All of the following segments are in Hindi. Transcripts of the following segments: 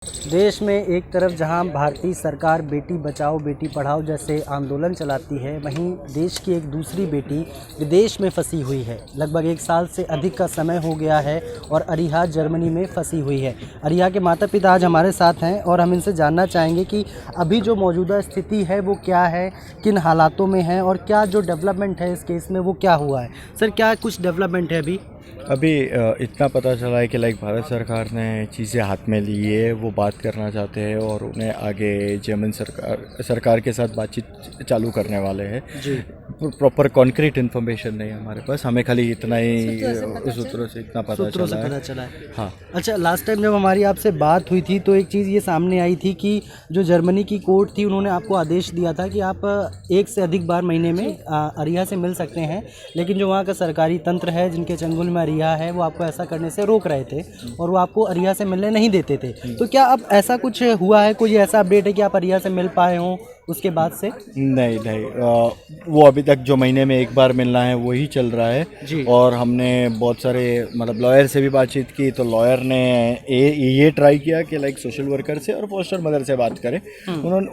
देश में एक तरफ जहां भारतीय सरकार बेटी बचाओ बेटी पढ़ाओ जैसे आंदोलन चलाती है, वहीं देश की एक दूसरी बेटी विदेश में फंसी हुई है। लगभग 1 साल से अधिक का समय हो गया है और अरिहा जर्मनी में फंसी हुई है। अरिहा के माता पिता आज हमारे साथ हैं और हम इनसे जानना चाहेंगे कि अभी जो मौजूदा स्थिति है वो क्या है, किन हालातों में है और क्या जो डेवलपमेंट है इस केस में वो क्या हुआ है। सर, क्या कुछ डेवलपमेंट है अभी इतना पता चला है कि भारत सरकार ने चीज़ें हाथ में ली है, वो बात करना चाहते हैं और उन्हें आगे जर्मन सरकार के साथ बातचीत चालू करने वाले हैं जी। प्रॉपर कॉन्क्रीट इन्फॉर्मेशन नहीं है हमारे पास, हमें खाली इतना ही सूत्रों से इतना पता चला है। हाँ, अच्छा, लास्ट टाइम जब हमारी आपसे बात हुई थी तो एक चीज़ ये सामने आई थी कि जो जर्मनी की कोर्ट थी उन्होंने आपको आदेश दिया था कि आप 1 से अधिक बार महीने में अरिहा से मिल सकते हैं, लेकिन जो वहाँ का सरकारी तंत्र है, जिनके चंगुल में अरिहा है, वो आपको ऐसा करने से रोक रहे थे और वो आपको अरिहा से मिलने नहीं देते थे। तो क्या अब ऐसा कुछ हुआ है, कोई ऐसा अपडेट है कि आप अरिहा से मिल पाए हों उसके बाद से? नहीं, वो अभी तक जो महीने में 1 बार मिलना है वही चल रहा है जी। और हमने बहुत सारे लॉयर से भी बातचीत की, तो लॉयर ने ये ट्राई किया कि सोशल वर्कर से और फॉस्टर मदर से बात करें।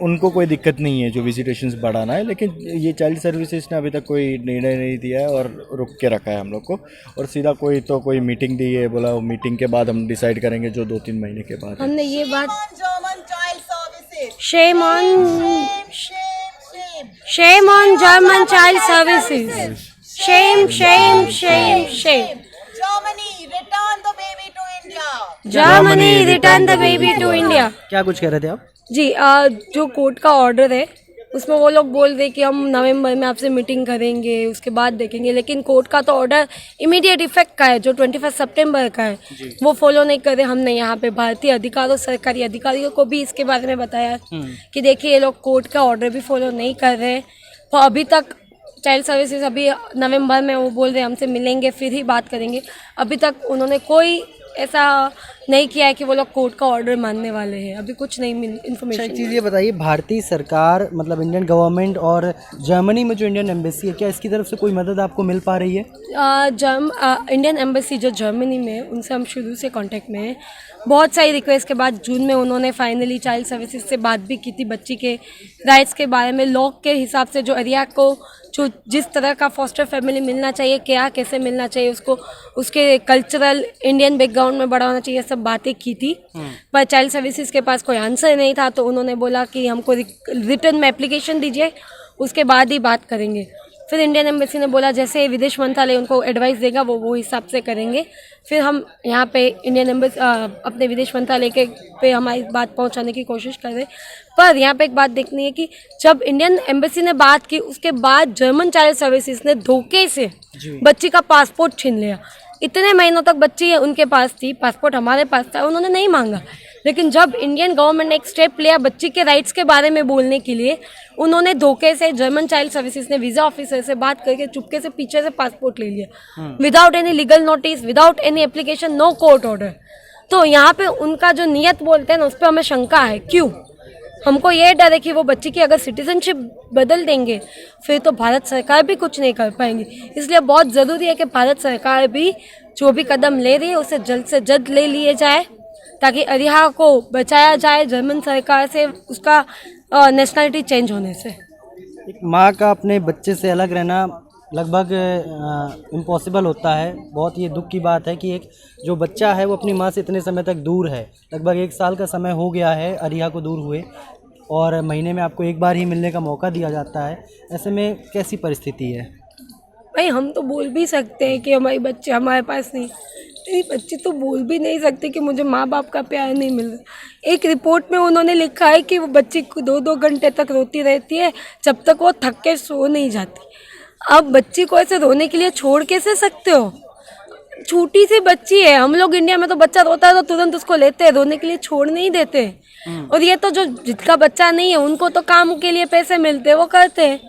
उनको कोई दिक्कत नहीं है जो विजिटेशंस बढ़ाना है, लेकिन ये चाइल्ड सर्विसेज ने अभी तक कोई निर्णय नहीं दिया है और रुक के रखा है हम लोग को। और सीधा कोई मीटिंग दी है, बोला वो मीटिंग के बाद हम डिसाइड करेंगे, जो 2-3 महीने के बाद। हमने ये बात Shame on German child services. Shame. Germany, return the baby to India. Germany, return the baby to India. क्या कुछ कह रहे थे आप? जी, जो कोर्ट का ऑर्डर है उसमें वो लोग बोल रहे कि हम नवंबर में आपसे मीटिंग करेंगे, उसके बाद देखेंगे, लेकिन कोर्ट का तो ऑर्डर इमीडिएट इफेक्ट का है, जो 21 सितंबर का है, वो फॉलो नहीं कर रहे। हमने यहाँ पे भारतीय अधिकारियों, सरकारी अधिकारियों को भी इसके बारे में बताया कि देखिए ये लोग कोर्ट का ऑर्डर भी फॉलो नहीं कर रहे। तो अभी तक चाइल्ड सर्विसेज अभी नवंबर में वो बोल रहे हमसे मिलेंगे फिर ही बात करेंगे। अभी तक उन्होंने कोई ऐसा नहीं किया है कि वो लोग कोर्ट का ऑर्डर मानने वाले हैं। अभी कुछ नहीं इन्फॉर्मेशन। एक चीज़ ये बताइए, भारतीय सरकार इंडियन गवर्नमेंट और जर्मनी में जो इंडियन एम्बेसी है, क्या इसकी तरफ से कोई मदद आपको मिल पा रही है? इंडियन एम्बेसी जो जर्मनी में, उनसे हम शुरू से कांटेक्ट में हैं। बहुत सारी रिक्वेस्ट के बाद जून में उन्होंने फाइनली चाइल्ड सर्विसेज से बात भी की थी बच्ची के राइट्स के बारे में। लॉ के हिसाब से जो अरिहा को जो जिस तरह का फॉस्टर फैमिली मिलना चाहिए, क्या कैसे मिलना चाहिए, उसको उसके कल्चरल इंडियन बैकग्राउंड में बड़ा होना चाहिए, सब बातें की थी। पर चाइल्ड सर्विसेज के पास कोई आंसर नहीं था, तो उन्होंने बोला कि हमको रिटर्न में एप्लीकेशन दीजिए, उसके बाद ही बात करेंगे। फिर इंडियन एम्बेसी ने बोला जैसे विदेश मंत्रालय उनको एडवाइस देगा वो हिसाब से करेंगे। फिर हम यहाँ पे इंडियन एम्बेसी अपने विदेश मंत्रालय के पे हमारी बात पहुँचाने की कोशिश कर रहे। पर यहाँ पे एक बात देखनी है कि जब इंडियन एम्बेसी ने बात की, उसके बाद जर्मन चाइल्ड सर्विसेज ने धोखे से बच्ची का पासपोर्ट छीन लिया। इतने महीनों तक बच्ची उनके पास थी, पासपोर्ट हमारे पास था, उन्होंने नहीं मांगा। लेकिन जब इंडियन गवर्नमेंट ने एक स्टेप लिया बच्ची के राइट्स के बारे में बोलने के लिए, उन्होंने धोखे से जर्मन चाइल्ड सर्विसेज ने वीज़ा ऑफिसर से बात करके चुपके से पीछे से पासपोर्ट ले लिया, without any legal notice, without any application, no court order. तो यहाँ पे उनका जो नियत बोलते हैं ना, उस पर हमें शंका है। क्यों? हमको ये डर है कि वो बच्ची की अगर सिटीजनशिप बदल देंगे फिर तो भारत सरकार भी कुछ नहीं कर पाएंगी। इसलिए बहुत ज़रूरी है कि भारत सरकार भी जो भी कदम ले रही है उसे जल्द से जल्द ले लिए जाए, ताकि अरिहा को बचाया जाए जर्मन सरकार से, उसका नेशनलिटी चेंज होने से। एक माँ का अपने बच्चे से अलग रहना लगभग इम्पॉसिबल होता है। बहुत ये दुख की बात है कि एक जो बच्चा है वो अपनी माँ से इतने समय तक दूर है। लगभग 1 साल का समय हो गया है अरिहा को दूर हुए और महीने में आपको 1 बार ही मिलने का मौका दिया जाता है। ऐसे में कैसी परिस्थिति है? भाई, हम तो बोल भी सकते हैं कि हमारे बच्चे हमारे पास नहीं, मेरी बच्ची तो बोल भी नहीं सकती कि मुझे माँ बाप का प्यार नहीं मिल रहा। एक रिपोर्ट में उन्होंने लिखा है कि वो बच्ची 2-2 घंटे तक रोती रहती है जब तक वो थक के सो नहीं जाती। अब बच्ची को ऐसे रोने के लिए छोड़ कैसे सकते हो? छोटी सी बच्ची है। हम लोग इंडिया में तो बच्चा रोता है तो तुरंत उसको लेते हैं, रोने के लिए छोड़ नहीं देते। और ये तो जो जिसका बच्चा नहीं है उनको तो काम के लिए पैसे मिलते हैं, वो करते हैं।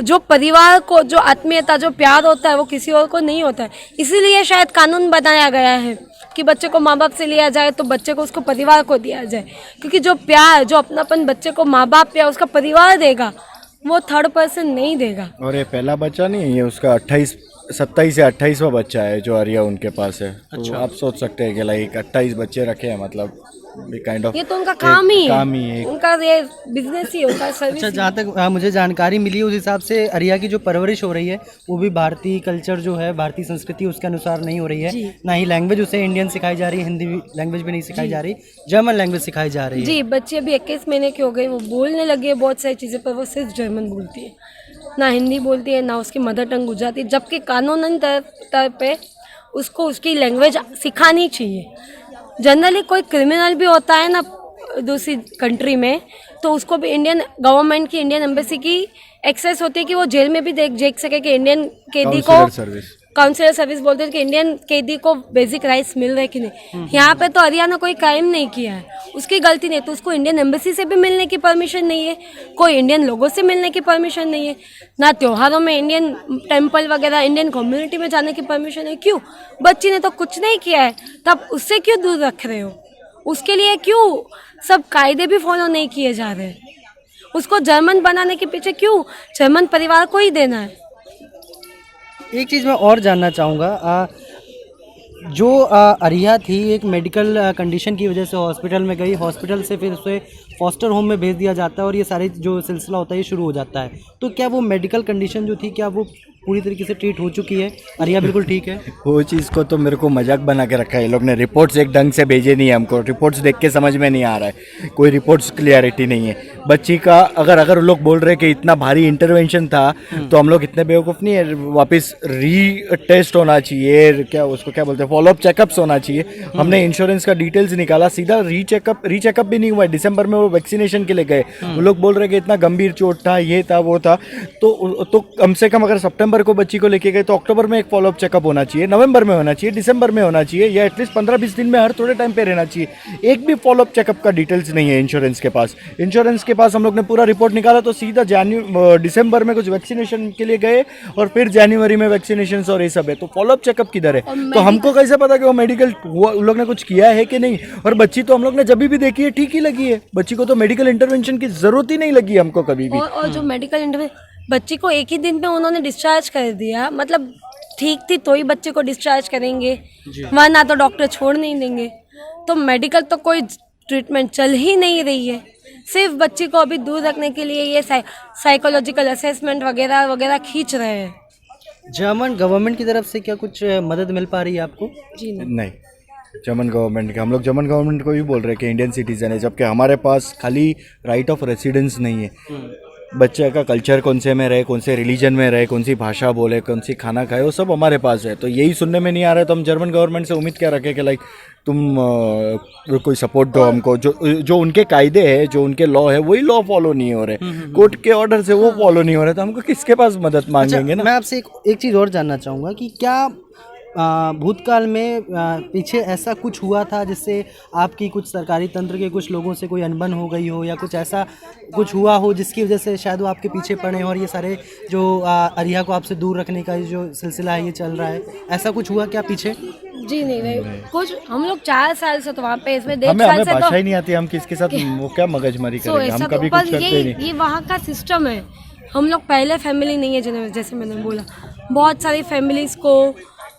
जो परिवार को जो आत्मीयता, जो प्यार होता है वो किसी और को नहीं होता है। इसीलिए शायद कानून बनाया गया है कि बच्चे को माँ बाप से लिया जाए तो बच्चे को उसको परिवार को दिया जाए, क्योंकि जो प्यार, जो अपनापन बच्चे को माँ बाप या उसका परिवार देगा वो थर्ड पर्सन नहीं देगा। और ये पहला बच्चा नहीं है, ये उसका 27 या 28वां बच्चा है जो अरिहा उनके पास है। अच्छा। तो आप सोच सकते हैं कि 28 बच्चे रखे हैं, मतलब काइंड ऑफ ये तो उनका काम ही है उनका ये बिजनेस ही उनका सर्विस। अच्छा, जहाँ तक मुझे जानकारी मिली उस हिसाब से अरिया की जो परवरिश हो रही है वो भी भारतीय कल्चर जो है, भारतीय संस्कृति उसके अनुसार नहीं हो रही है। ना ही लैंग्वेज उसे इंडियन सिखाई जा रही है, हिंदी लैंग्वेज भी नहीं सिखाई जा रही, जर्मन लैंग्वेज सिखाई जा रही है। जी, बच्ची अभी 21 महीने की हो गई, वो बोलने लगी है बहुत सारी चीज़ें, पर वो सिर्फ जर्मन बोलती है, ना हिंदी बोलती है, ना उसकी मदर टंग गुजराती, जबकि कानूनन तौर पे उसको उसकी लैंग्वेज सिखानी चाहिए। जनरली कोई क्रिमिनल भी होता है ना दूसरी कंट्री में, तो उसको भी इंडियन गवर्नमेंट की, इंडियन एम्बेसी की एक्सेस होती है कि वो जेल में भी देख सके कि इंडियन कैदी को काउंसलर सर्विस बोलते हैं कि इंडियन कैदी को बेसिक राइट्स मिल रहे कि नहीं। यहाँ पे तो अरिया ने कोई क्राइम नहीं किया है, उसकी गलती नहीं, तो उसको इंडियन एम्बेसी से भी मिलने की परमिशन नहीं है, कोई इंडियन लोगों से मिलने की परमिशन नहीं है, ना त्योहारों में इंडियन टेम्पल वगैरह इंडियन कम्युनिटी में जाने की परमिशन है। क्यों? बच्ची ने तो कुछ नहीं किया है, तब उससे क्यों दूर रख रहे हो? उसके लिए क्यों सब कायदे भी फॉलो नहीं किए जा रहे? उसको जर्मन बनाने के पीछे क्यों जर्मन परिवार को ही देना है? एक चीज़ मैं और जानना चाहूँगा, जो अरिया थी एक मेडिकल कंडीशन की वजह से हॉस्पिटल में गई, हॉस्पिटल से फिर उसे फॉस्टर होम में भेज दिया जाता है और ये सारे जो सिलसिला होता है ये शुरू हो जाता है। तो क्या वो मेडिकल कंडीशन जो थी, क्या वो पूरी तरीके से ट्रीट हो चुकी है? अरिया बिल्कुल ठीक है? वो चीज़ को तो मेरे को मजाक बना के रखा है ये लोग ने। रिपोर्ट्स एक ढंग से भेजे नहीं है हमको, रिपोर्ट्स देख के समझ में नहीं आ रहा है, कोई रिपोर्ट्स क्लियरिटी नहीं है बच्ची का। अगर लोग बोल रहे कि इतना भारी इंटरवेंशन था तो हम लोग इतने बेवकूफ़ नहीं है। वापस री टेस्ट होना चाहिए, क्या उसको क्या बोलते हैं, फॉलोअप चेकअप्स होना चाहिए। हमने इंश्योरेंस का डिटेल्स निकाला, सीधा री चेकअप भी नहीं हुआ। दिसंबर में वो वैक्सीनेशन के लिए गए, वो लोग बोल रहे कि इतना गंभीर चोट था, ये था वो था, तो कम से कम अगर सितंबर को बच्ची को लेके गए तो अक्टूबर में एक फॉलोअप चेकअप होना चाहिए, नवंबर में होना चाहिए, दिसंबर में होना चाहिए, या एटलीस्ट 15-20 दिन में हर थोड़े टाइम पे रहना चाहिए। एक भी फॉलोअप चेकअप का डिटेल्स नहीं है इंश्योरेंस के पास। इंश्योरेंस के पास हम लोग ने पूरा रिपोर्ट निकाला तो सीधा दिसंबर में कुछ वैक्सीनेशन के लिए गए और फिर जनवरी में वैक्सीनेशन और ये सब है, तो फॉलोअप चेकअप किधर है? तो हमको कैसे पता कि वो मेडिकल उन लोग ने कुछ किया है कि नहीं? और बच्ची तो हम लोग ने जब भी देखी है ठीक ही लगी है, बच्ची को तो मेडिकल इंटरवेंशन की जरूरत ही नहीं लगी हमको कभी भी। और जो मेडिकल इंटरवेंशन, बच्ची को एक ही दिन में उन्होंने डिस्चार्ज कर दिया, मतलब ठीक थी तो ही बच्चे को डिस्चार्ज करेंगे, वरना तो डॉक्टर छोड़ नहीं देंगे। तो मेडिकल तो कोई ट्रीटमेंट चल ही नहीं रही है, सिर्फ बच्ची को अभी दूर रखने के लिए ये साइकोलॉजिकल असेसमेंट वगैरह वगैरह खींच रहे हैं। जर्मन गवर्नमेंट की तरफ से क्या कुछ मदद मिल पा रही है आपको? जी नहीं, जर्मन गवर्नमेंट के हम लोग जर्मन गवर्नमेंट को भी बोल रहे हैं कि इंडियन सिटीजन है, जबकि हमारे पास खाली राइट ऑफ रेसिडेंस नहीं है। बच्चे का कल्चर कौन से में रहे, कौन से रिलीजन में रहे, कौन सी भाषा बोले, कौन सी खाना खाए, वो सब हमारे पास है। तो यही सुनने में नहीं आ रहा है, तो हम जर्मन गवर्नमेंट से उम्मीद क्या रखें कि लाइक तुम कोई सपोर्ट दो हमको। जो उनके कायदे हैं, जो उनके लॉ है, वही लॉ फॉलो नहीं हो रहे, कोर्ट के ऑर्डर से वो फॉलो नहीं हो रहे, तो हमको किसके पास मदद मांगेंगे ना? मैं आपसे एक चीज़ और जानना चाहूँगा कि क्या भूतकाल में पीछे ऐसा कुछ हुआ था जिससे आपकी कुछ सरकारी तंत्र के कुछ लोगों से कोई अनबन हो गई हो, या कुछ ऐसा कुछ हुआ हो जिसकी वजह से शायद वो आपके पीछे पड़े और ये सारे जो अरिया को आपसे दूर रखने का जो सिलसिला है ये चल रहा है, ऐसा कुछ हुआ क्या पीछे? जी नहीं, कुछ हम लोग 4 साल से तो वहाँ पे, इसमें 1.5 हमें साल से भाषा ही नहीं आती, हम किसके साथ वो क्या मगजमारी करेंगे, हम कभी कुछ करते ही नहीं। ये वहाँ का सिस्टम है। हम लोग पहले फैमिली नहीं है, जैसे मैंने बोला, बहुत सारी फैमिलीज को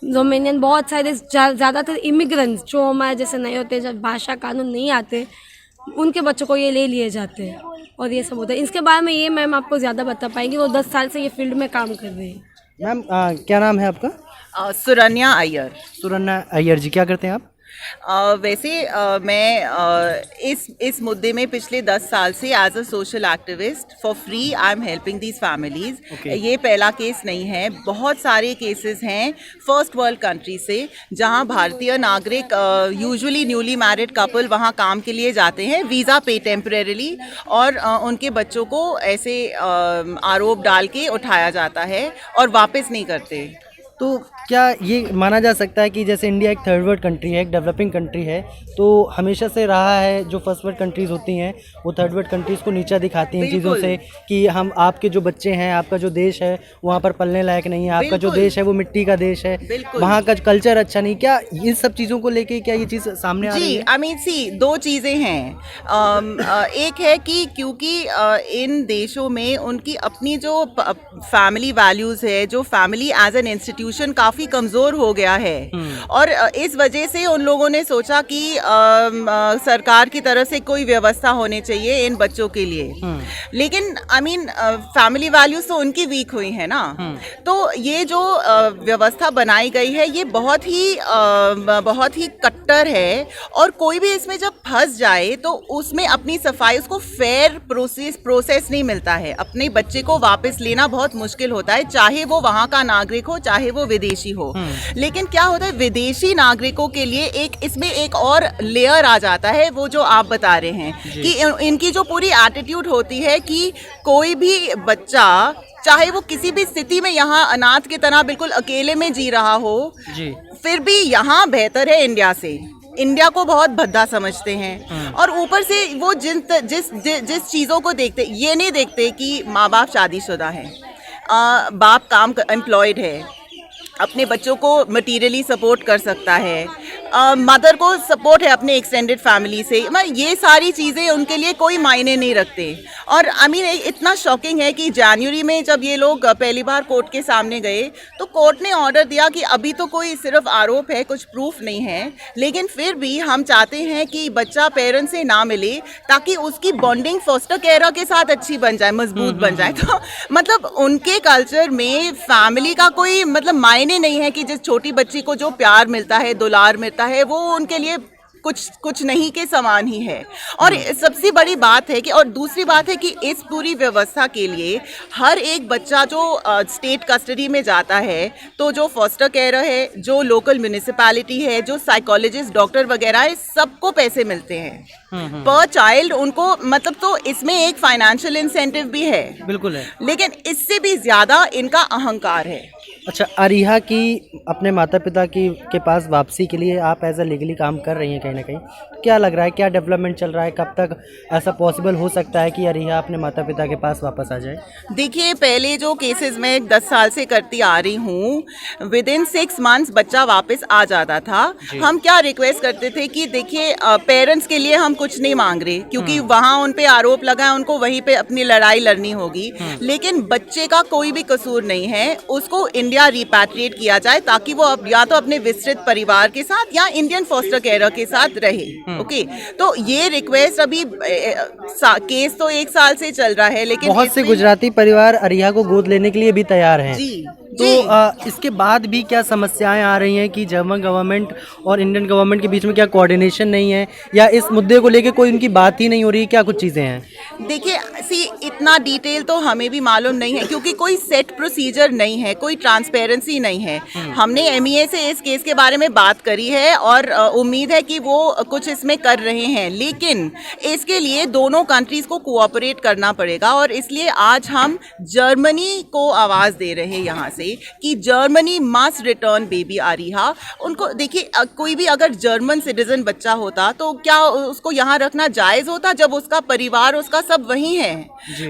रोमेनियन, बहुत सारे ज़्यादातर इमिग्रेंट्स जो हमारे जैसे नहीं होते, जब भाषा कानून नहीं आते, उनके बच्चों को ये ले लिए जाते हैं और ये सब होता है। इसके बारे में ये मैम आपको ज़्यादा बता पाएंगी, वो 10 साल से ये फील्ड में काम कर रही है। मैम क्या नाम है आपका? सुरन्या अय्यर। सुरन्या अय्यर जी, क्या करते हैं आप? वैसे मैं इस मुद्दे में पिछले 10 साल से as a social activist for free I am helping these families. ये पहला केस नहीं है, बहुत सारे केसेस हैं फर्स्ट वर्ल्ड कंट्री से, जहां भारतीय नागरिक यूजुअली न्यूली मैरिड कपल वहां काम के लिए जाते हैं, वीज़ा पे टेम्परेरीली, और उनके बच्चों को ऐसे आरोप डाल के उठाया जाता है और वापस नहीं करते। तो क्या ये माना जा सकता है कि जैसे इंडिया एक थर्ड वर्ल्ड कंट्री है, एक डेवलपिंग कंट्री है, तो हमेशा से रहा है जो फर्स्ट वर्ल्ड कंट्रीज़ होती हैं वो थर्ड वर्ल्ड कंट्रीज़ को नीचा दिखाती हैं चीज़ों से, कि हम आपके जो बच्चे हैं, आपका जो देश है वहाँ पर पलने लायक नहीं है, आपका जो देश है वो मिट्टी का देश है, वहाँ का कल्चर अच्छा नहीं। क्या इन सब चीज़ों को लेके क्या ये चीज़ सामने आ रही है? आई मीन सी, 2 चीज़ें हैं। एक है कि क्योंकि इन देशों में उनकी अपनी जो फैमिली वैल्यूज़ है, जो family as an institution institution काफ़ी कमज़ोर हो गया है और इस वजह से उन लोगों ने सोचा कि सरकार की तरफ से कोई व्यवस्था होनी चाहिए इन बच्चों के लिए। लेकिन आई मीन फैमिली वैल्यूज तो उनकी वीक हुई है ना, तो ये जो व्यवस्था बनाई गई है ये बहुत ही कट्टर है और कोई भी इसमें जब फंस जाए तो उसमें अपनी सफाई, उसको फेयर प्रोसेस नहीं मिलता है। अपने बच्चे को वापस लेना बहुत मुश्किल होता है, चाहे वो वहाँ का नागरिक हो चाहे वो विदेशी हो। लेकिन क्या होता है, विदेशी नागरिकों के लिए इसमें एक और लेयर आ जाता है, वो जो आप बता रहे हैं कि इनकी जो पूरी एटीट्यूड होती है कि कोई भी बच्चा चाहे वो किसी भी स्थिति में यहाँ अनाथ की तरह बिल्कुल अकेले में जी रहा हो जी, फिर भी यहाँ बेहतर है इंडिया से। इंडिया को बहुत भद्दा समझते हैं और ऊपर से वो जिस चीज़ों को देखते, ये नहीं देखते कि माँ बाप शादीशुदा हैं, बाप काम एम्प्लॉयड है, अपने बच्चों को मटेरियली सपोर्ट कर सकता है, मदर को सपोर्ट है अपने एक्सटेंडेड फैमिली से। ये सारी चीज़ें उनके लिए कोई मायने नहीं रखते। और आई मीन इतना शॉकिंग है कि जनवरी में जब ये लोग पहली बार कोर्ट के सामने गए तो कोर्ट ने ऑर्डर दिया कि अभी तो कोई सिर्फ आरोप है, कुछ प्रूफ नहीं है, लेकिन फिर भी हम चाहते हैं कि बच्चा पेरेंट्स से ना मिले ताकि उसकी बॉन्डिंग फॉस्टर केयर के साथ अच्छी बन जाए, मजबूत बन जाए। तो मतलब उनके कल्चर में फैमिली का कोई मतलब मायने नहीं है कि जिस छोटी बच्ची को जो प्यार मिलता है, दुलार मिलता है, वो उनके लिए कुछ नहीं के समान ही है। और सबसे बड़ी बात है कि, और दूसरी बात है कि इस पूरी व्यवस्था के लिए हर एक बच्चा जो स्टेट कस्टडी में जाता है, तो जो फॉस्टर केयर है, जो लोकल म्यूनिसिपैलिटी है, जो साइकोलॉजिस्ट, डॉक्टर वगैरह है, सबको पैसे मिलते हैं पर चाइल्ड उनको। मतलब तो इसमें एक फाइनेंशियल इंसेंटिव भी है, बिल्कुल है, लेकिन इससे भी ज्यादा इनका अहंकार है। अच्छा, अरीहा की अपने माता पिता के पास वापसी के लिए आप एज अ लीगली काम कर रही हैं कहीं ना कहीं, क्या लग रहा है, क्या डेवलपमेंट चल रहा है, कब तक ऐसा पॉसिबल हो सकता है कि अरीहा अपने माता पिता के पास वापस आ जाए? देखिए, पहले जो केसेस मैं 10 साल से करती आ रही हूँ, विद इन 6 मंथ्स बच्चा वापस आ जाता था। हम क्या रिक्वेस्ट करते थे कि देखिए, पेरेंट्स के लिए हम कुछ नहीं मांग रहे क्योंकि वहाँ उन पे आरोप लगा है, उनको वहीं पे अपनी लड़ाई लड़नी होगी, लेकिन बच्चे का कोई भी कसूर नहीं है, उसको इंडिया रिपैट्रिएट किया जाए ताकि वो या तो अपने विस्तृत परिवार के साथ या इंडियन फॉस्टर केयर के साथ रहे। ओके, तो ये रिक्वेस्ट अभी केस तो 1 साल से चल रहा है, लेकिन बहुत से गुजराती परिवार अरीहा को गोद लेने के लिए भी तैयार हैं। जी, तो इसके बाद भी क्या समस्याएं आ रही हैं कि जर्मन गवर्नमेंट और इंडियन गवर्नमेंट के बीच में क्या कोऑर्डिनेशन नहीं है, या इस मुद्दे को लेके कोई उनकी बात ही नहीं हो रही, क्या कुछ चीज़ें हैं? देखिए, इतना डिटेल तो हमें भी मालूम नहीं है क्योंकि कोई सेट प्रोसीजर नहीं है, कोई ट्रांसपेरेंसी नहीं है। हमने MEA से इस केस के बारे में बात करी है और उम्मीद है कि वो कुछ इसमें कर रहे हैं, लेकिन इसके लिए दोनों कंट्रीज को कोऑपरेट करना पड़ेगा। और इसलिए आज हम जर्मनी को आवाज़ दे रहे हैं यहाँ से कि Germany must return baby Areeha. उनको देखिए, कोई भी अगर जर्मन सिटीजन बच्चा होता तो क्या उसको यहाँ रखना जायज़ होता जब उसका परिवार, उसका सब वहीं है?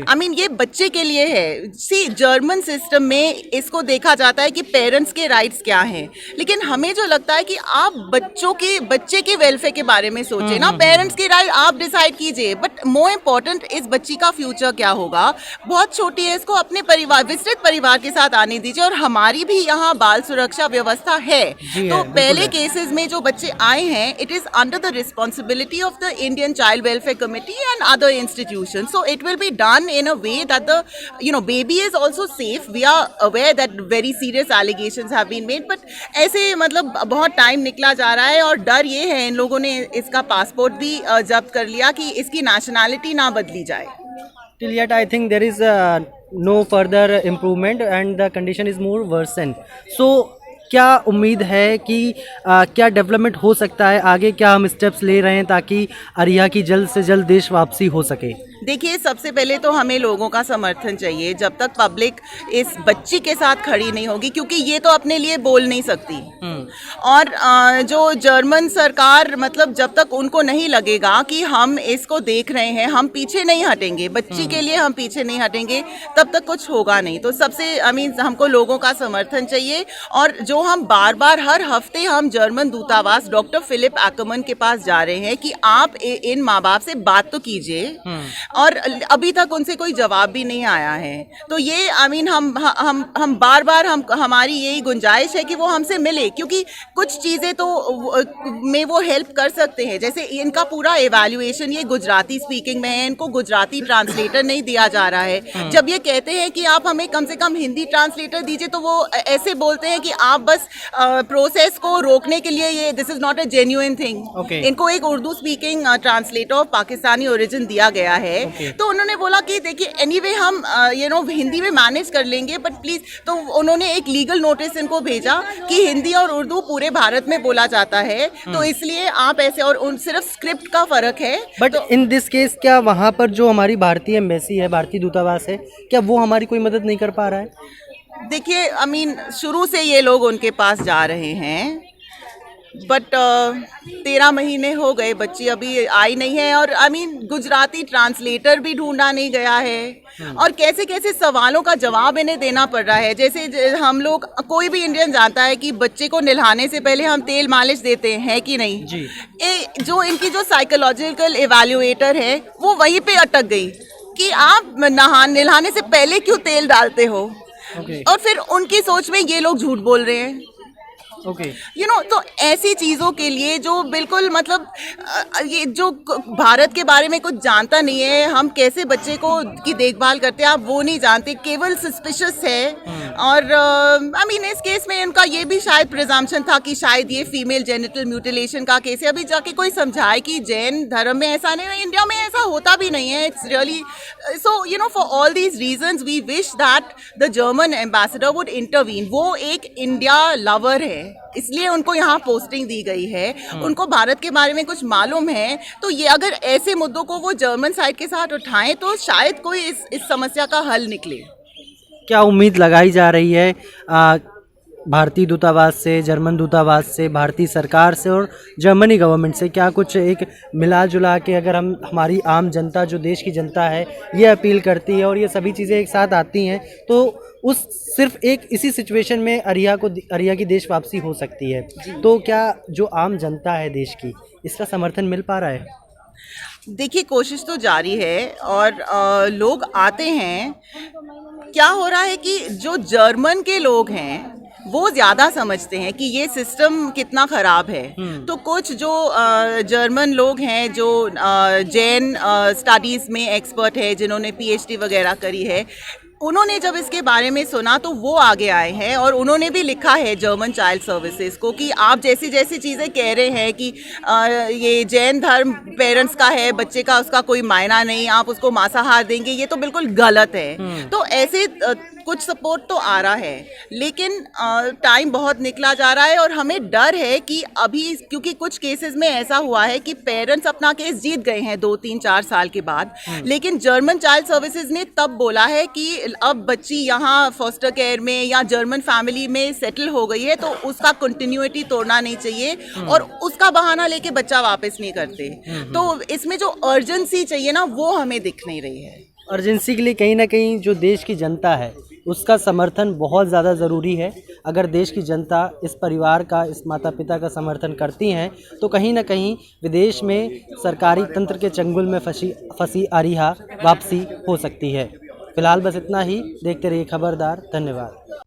आई मीन ये बच्चे के लिए है। सी, जर्मन सिस्टम में इसको देखा जाता है कि पेरेंट्स के राइट्स क्या हैं, लेकिन हमें जो लगता है कि आप बच्चे के वेलफेयर के बारे में सोचे ना, पेरेंट्स के राइट आप डिसाइड कीजिए, बट मोर इम्पोर्टेंट इस बच्ची का फ्यूचर क्या होगा। बहुत छोटी है, इसको अपने परिवार, विस्तृत परिवार के साथ आने दीजिए। और हमारी भी यहाँ बाल सुरक्षा व्यवस्था है, तो पहले केसेस में जो बच्चे आए हैं, it is under the responsibility of the Indian child welfare committee and other institution, so it will be done in a way that the baby is also safe. We are aware that very serious allegations have been made, but ऐसे मतलब बहुत टाइम निकला जा रहा है और डर ये है, इन लोगों ने इसका पासपोर्ट भी जब्त कर लिया कि इसकी नेशनैलिटी ना बदली जाए। Till yet I think there is no further improvement and the condition is more worsened. So क्या उम्मीद है कि क्या डेवलपमेंट हो सकता है आगे, क्या हम स्टेप्स ले रहे हैं ताकि अरीहा की जल्द से जल्द देश वापसी हो सके? देखिए, सबसे पहले तो हमें लोगों का समर्थन चाहिए। जब तक पब्लिक इस बच्ची के साथ खड़ी नहीं होगी, क्योंकि ये तो अपने लिए बोल नहीं सकती, और जो जर्मन सरकार, मतलब जब तक उनको नहीं लगेगा कि हम इसको देख रहे हैं, हम पीछे नहीं हटेंगे, बच्ची के लिए हम पीछे नहीं हटेंगे, तब तक कुछ होगा नहीं। तो सबसे हमको लोगों का समर्थन चाहिए। और जो हम बार बार हर हफ्ते हम जर्मन दूतावास डॉक्टर फिलिप एक्करमैन के पास जा रहे हैं कि आप इन माँ बाप से बात तो कीजिए। और अभी तक उनसे कोई जवाब भी नहीं आया है। तो ये आई मीन हम बार बार हमारी यही गुंजाइश है कि वो हमसे मिले, क्योंकि कुछ चीज़ें तो में वो हेल्प कर सकते हैं। जैसे इनका पूरा एवैल्यूएशन ये गुजराती स्पीकिंग में है, इनको गुजराती ट्रांसलेटर नहीं दिया जा रहा है। जब ये कहते हैं कि आप हमें कम से कम हिंदी ट्रांसलेटर दीजिए, तो वो ऐसे बोलते हैं कि आप बस प्रोसेस को रोकने के लिए ये this is not a genuine thing. इनको एक Urdu speaking translator of Pakistani origin दिया गया है। तो उन्होंने बोला कि देखिए एनीवे हम हिंदी में मैनेज कर लेंगे, बट प्लीज, तो उन्होंने एक लीगल नोटिस इनको भेजा कि हिंदी और उर्दू पूरे भारत में बोला जाता है, तो इसलिए आप ऐसे, और सिर्फ स्क्रिप्ट का फर्क है। बट इन दिस केस क्या वहाँ पर जो हमारी भारतीय एम्बेसी है, भारतीय दूतावास है, क्या वो हमारी कोई मदद नहीं कर पा रहा है? देखिए आई मीन शुरू से ये लोग उनके पास जा रहे हैं, बट 13 महीने हो गए, बच्ची अभी आई नहीं है। और आई मीन गुजराती ट्रांसलेटर भी ढूंढा नहीं गया है, और कैसे कैसे सवालों का जवाब इन्हें देना पड़ रहा है। जैसे हम लोग, कोई भी इंडियन जानता है कि बच्चे को नहलाने से पहले हम तेल मालिश देते हैं कि नहीं जी। जो इनकी जो साइकोलॉजिकल एवैल्यूएटर है वो वहीं पे अटक गई कि आप नहलाने से पहले क्यों तेल डालते हो। और फिर उनकी सोच में ये लोग झूठ बोल रहे हैं। तो ऐसी चीज़ों के लिए जो बिल्कुल मतलब ये जो भारत के बारे में कुछ जानता नहीं है, हम कैसे बच्चे को की देखभाल करते हैं, आप वो नहीं जानते, केवल सस्पिशियस है। और आई मीन इस केस में उनका ये भी शायद प्रिजम्पशन था कि शायद ये फीमेल जेनिटल म्यूटिलेशन का केस है। अभी जाके कोई समझाए कि जैन धर्म में ऐसा नहीं है, इंडिया में ऐसा होता भी नहीं है। It's really so for all these reasons we wish that the German ambassador would intervene. वो एक इंडिया लवर है, इसलिए उनको यहाँ पोस्टिंग दी गई है। उनको भारत के बारे में कुछ मालूम है, तो ये अगर ऐसे मुद्दों को वो जर्मन साइड के साथ उठाएं तो शायद कोई इस समस्या का हल निकले। क्या उम्मीद लगाई जा रही है भारतीय दूतावास से, जर्मन दूतावास से, भारतीय सरकार से और जर्मनी गवर्नमेंट से? क्या कुछ एक मिला जुला के अगर हमारी आम जनता, जो देश की जनता है, ये अपील करती है और ये सभी चीज़ें एक साथ आती हैं, तो उस सिर्फ एक इसी सिचुएशन में अरिया की देश वापसी हो सकती है? तो क्या जो आम जनता है देश की, इसका समर्थन मिल पा रहा है? देखिए कोशिश तो जारी है, और लोग आते हैं। क्या हो रहा है कि जो जर्मन के लोग हैं वो ज़्यादा समझते हैं कि ये सिस्टम कितना ख़राब है। तो कुछ जो जर्मन लोग हैं जो जैन स्टडीज़ में एक्सपर्ट है, जिन्होंने PhD वगैरह करी है, उन्होंने जब इसके बारे में सुना तो वो आगे आए हैं और उन्होंने भी लिखा है जर्मन चाइल्ड सर्विसेज को कि आप जैसी जैसी चीज़ें कह रहे हैं कि ये जैन धर्म पेरेंट्स का है, बच्चे का उसका कोई मायना नहीं, आप उसको मांसाहार देंगे, ये तो बिल्कुल गलत है। तो ऐसे कुछ सपोर्ट तो आ रहा है, लेकिन टाइम बहुत निकला जा रहा है और हमें डर है कि अभी, क्योंकि कुछ केसेस में ऐसा हुआ है कि पेरेंट्स अपना केस जीत गए हैं 2, 3, 4 साल के बाद, लेकिन जर्मन चाइल्ड सर्विसेज ने तब बोला है कि अब बच्ची यहाँ फॉस्टर केयर में या जर्मन फैमिली में सेटल हो गई है, तो उसका कंटिन्यूटी तोड़ना नहीं चाहिए और उसका बहाना लेके बच्चा वापस नहीं करते। तो इसमें जो अर्जेंसी चाहिए ना, वो हमें दिख नहीं रही है। अर्जेंसी के लिए कहीं ना कहीं जो देश की जनता है उसका समर्थन बहुत ज़्यादा ज़रूरी है। अगर देश की जनता इस परिवार का, इस माता पिता का समर्थन करती हैं तो कहीं ना कहीं विदेश में सरकारी तंत्र के चंगुल में फंसी आरिया वापसी हो सकती है। फिलहाल बस इतना ही। देखते रहिए खबरदार। धन्यवाद।